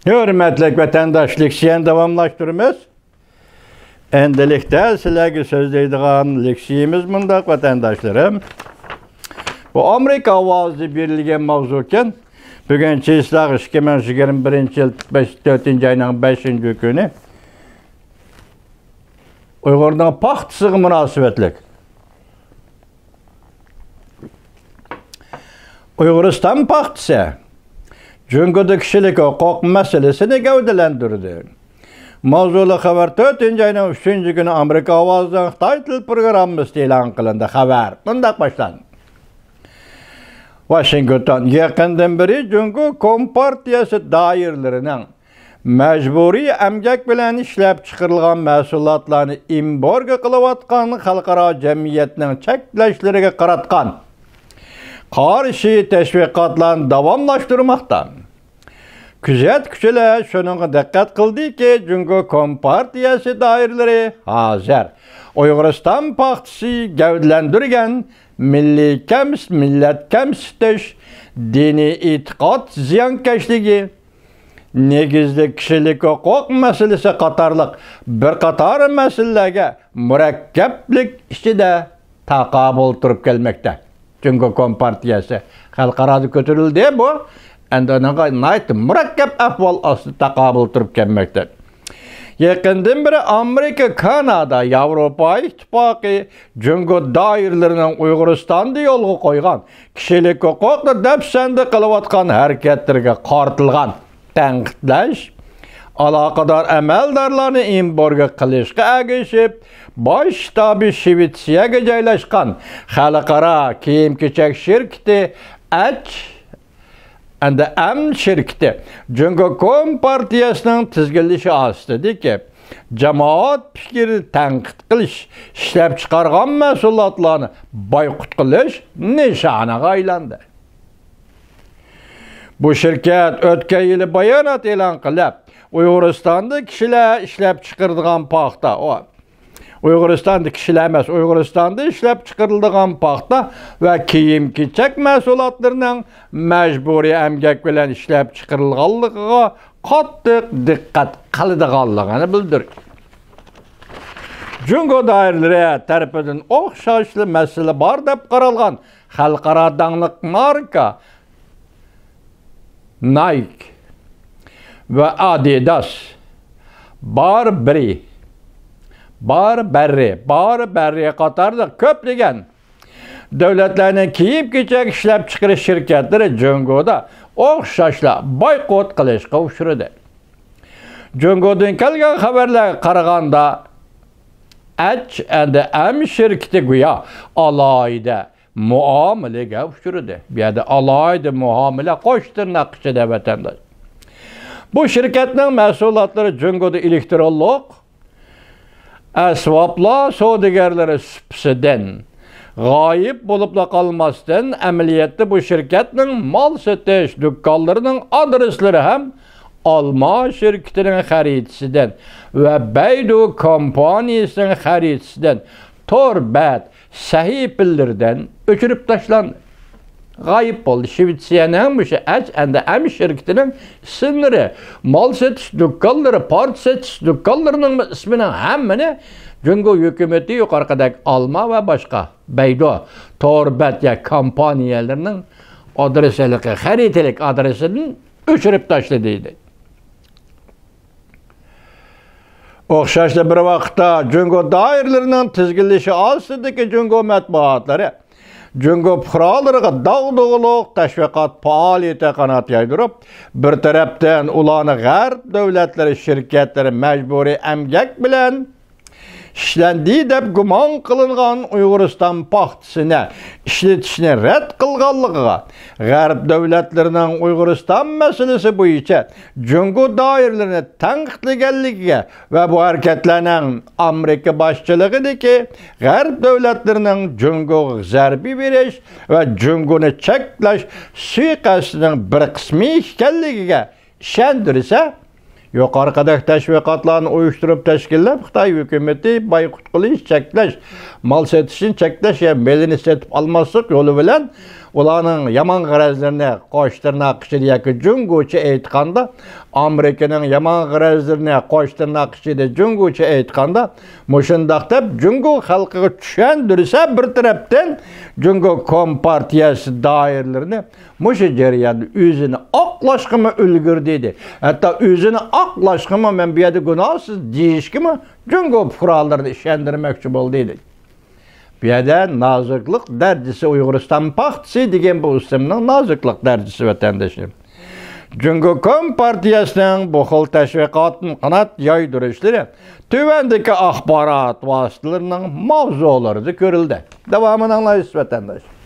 Hürmetlik vatandaşlık siyen davamlaştırımız. Endilikte sizlerge sözleydiğin leksiyimiz bunda vatandaşlarım. Bu Amerika Avazı Birliği mavzuken bugün çizgiler 2021 yıl 4. ayının 5. günü Uygur'dan paxtısı münasebetlik. Uyguristan paxtısı Cüngüdü kişilik hukuk meselesini gövdelendirdi. Mavzulu haber 4. ayının 3. günü Amerika Avazı'dan Xitay Til programması elan kılındı haber. Bundak başlandı. Washington yakından beri Cüngü Kompartiyası dairlerinin mecburi emgek bilen işlep çıkarılgan mesulatlarını imborga kılıvatkan halkara cemiyetinin çekleşleriga qaratkan karşı teşvikatlarını davamlaştırmaktan. Küzet küçüle şununla dikkat kıldı ki Cüngü Kompartiyası dairleri hazır. Uyguristan Partisi gövdelendirgen millet kemsitiş, dini itiqat ziyankeşligi, negizli kişilik hukuk meselesi qatarlık bir qatar meselelerge mürekkeplik içinde takabul turup gelmekte. Cüngü Kompartiyası halkarada götürüldü bu. Endona'ya mürekkep ahval aslı takabul turup gelmekte. Yakından beri Amerika, Kanada, Avrupa İttifakı Cüngü dairlerinin Uyguristan'da yolga koygan kişilik hukukla depsende kılıvatkan hareketlerge qartılgan tanqidlash, alaqadar amaldarlarını imborga qilishga agishib, bosh shtabi Shvetsiyaga joylashgan xalqaro kiyim-kechak shirkati H&M şirketi Cüngü Kompartiyasının tizginlishi ostida ki jamoat fikri tanqid qilish, ishlab chiqargan mahsulotlarni boykot qilish nishoniga aylandi. Bu şirket o'tgan yili bayonot e'lon qilib, Uyg'uristonda kishilar ishlab chiqaradigan paxta, Uyg'uristonda kishilar emas, Uyg'uristonda ishlab chiqariladigan paxta va kiyim-kechak mahsulotlarining majburiy emgak bilan ishlab chiqarilganligiga qattiq diqqat qiladiganligini bildirdi. Cüngü dairelari tarafidan o'xshashli masala bor deb qaralgan xalqaro dangliq marka Nike ve Adidas Burberry qatarda köplegen devletlerinin kiyim-kechak ishlab chiqarish shirkatlari Cüngüda o'xshashla boykot qilishga uchradi. Cüngüdan kelgan xabarlarga qaraganda H&M şirkati go'yo alohida muomalaga uchradi. Bu yerda alohida muomala qo'sh tirnoq ichida vatandosh. Bu shirkatning mahsulotlari Cüngüda elektronlik asboblar savdogarlari supsidan g'oyib bo'libla qolmasdan amaliyotda bu shirkatning mol sotish do'konlarining adreslari ham Alma şirketining xaridisidan va Baidu kompaniyasining xaridisidan torbat sahifelerden o'chirib tashlandi. G'oyib bo'ldi. Shvetsiyaning bu H&M şirketining ismlari, mol sotish do'konlari, part sotish do'konlarining ismini hammani Cüngü hukumati yuqoridagi Alma va boshqa Baidu torbat ya kompaniyalarining adreslariga xaridlik adresini o'chirib tashladi deydi. O'xshashli bir vaqtda Cüngü dairelarining tizginlishi ostidagi Cüngü matbuotlari Cüngü fuqarolariga dağ-dağılık təşviqat fəaliyyəti qanat yaydırıb, bir tərəfdən ulanı G'arb dövlətləri şirkətləri məcburi əmgək bilən işləndiyi deb gumon qilingan Uyg'uriston paxtasini ishlatishni rad qilganligiga, G'arb davlatlarining Uyg'uriston masalasi bo'yicha Cüngü doiralarini tanqidlaganligiga va bu harakatlarning Amerika boshchiligidagi G'arb davlatlarining Cüngüga zarba berish va Cüngüni cheklash suiqasdining bir qismi ekanligiga ishontirsa, yuqoridagi tashviqotlarni uyushtirib tashkillab Xitoy hukumati boykot qilish, cheklash, mal sotishni cheklash va melini sotib olmaslik yo'li bilan ularning yomon g'arazlarini qo'shtirnoq ichida yoki jungochi aytganda, Amerikaning yomon g'arazlarini qo'shtirnoq ichida jungochi aytganda, mushundaq deb jungo xalqiga tushundirsa bir tarafdan jungo kompartiyasi doiralarini mushu jarayonda o'zini oqlashqimi ulgurdi dedi. Hatto o'zini oqlashqimi men bu yerda gunohsiz deyishkimi jungo fuqarolarini ishontirmoqchi bo'ldi dedi. Bu yerda noziklik darajasi Uyg'uriston paxtasi degan bu ismning noziklik darajasi vatandoshim. Jungo kompartiyasining bu xil tashviqotni qanot yoydirishlari tuvandagi axborot vositalarining mavzularida ko'rildi. Davomini anglaysiz vatandosh.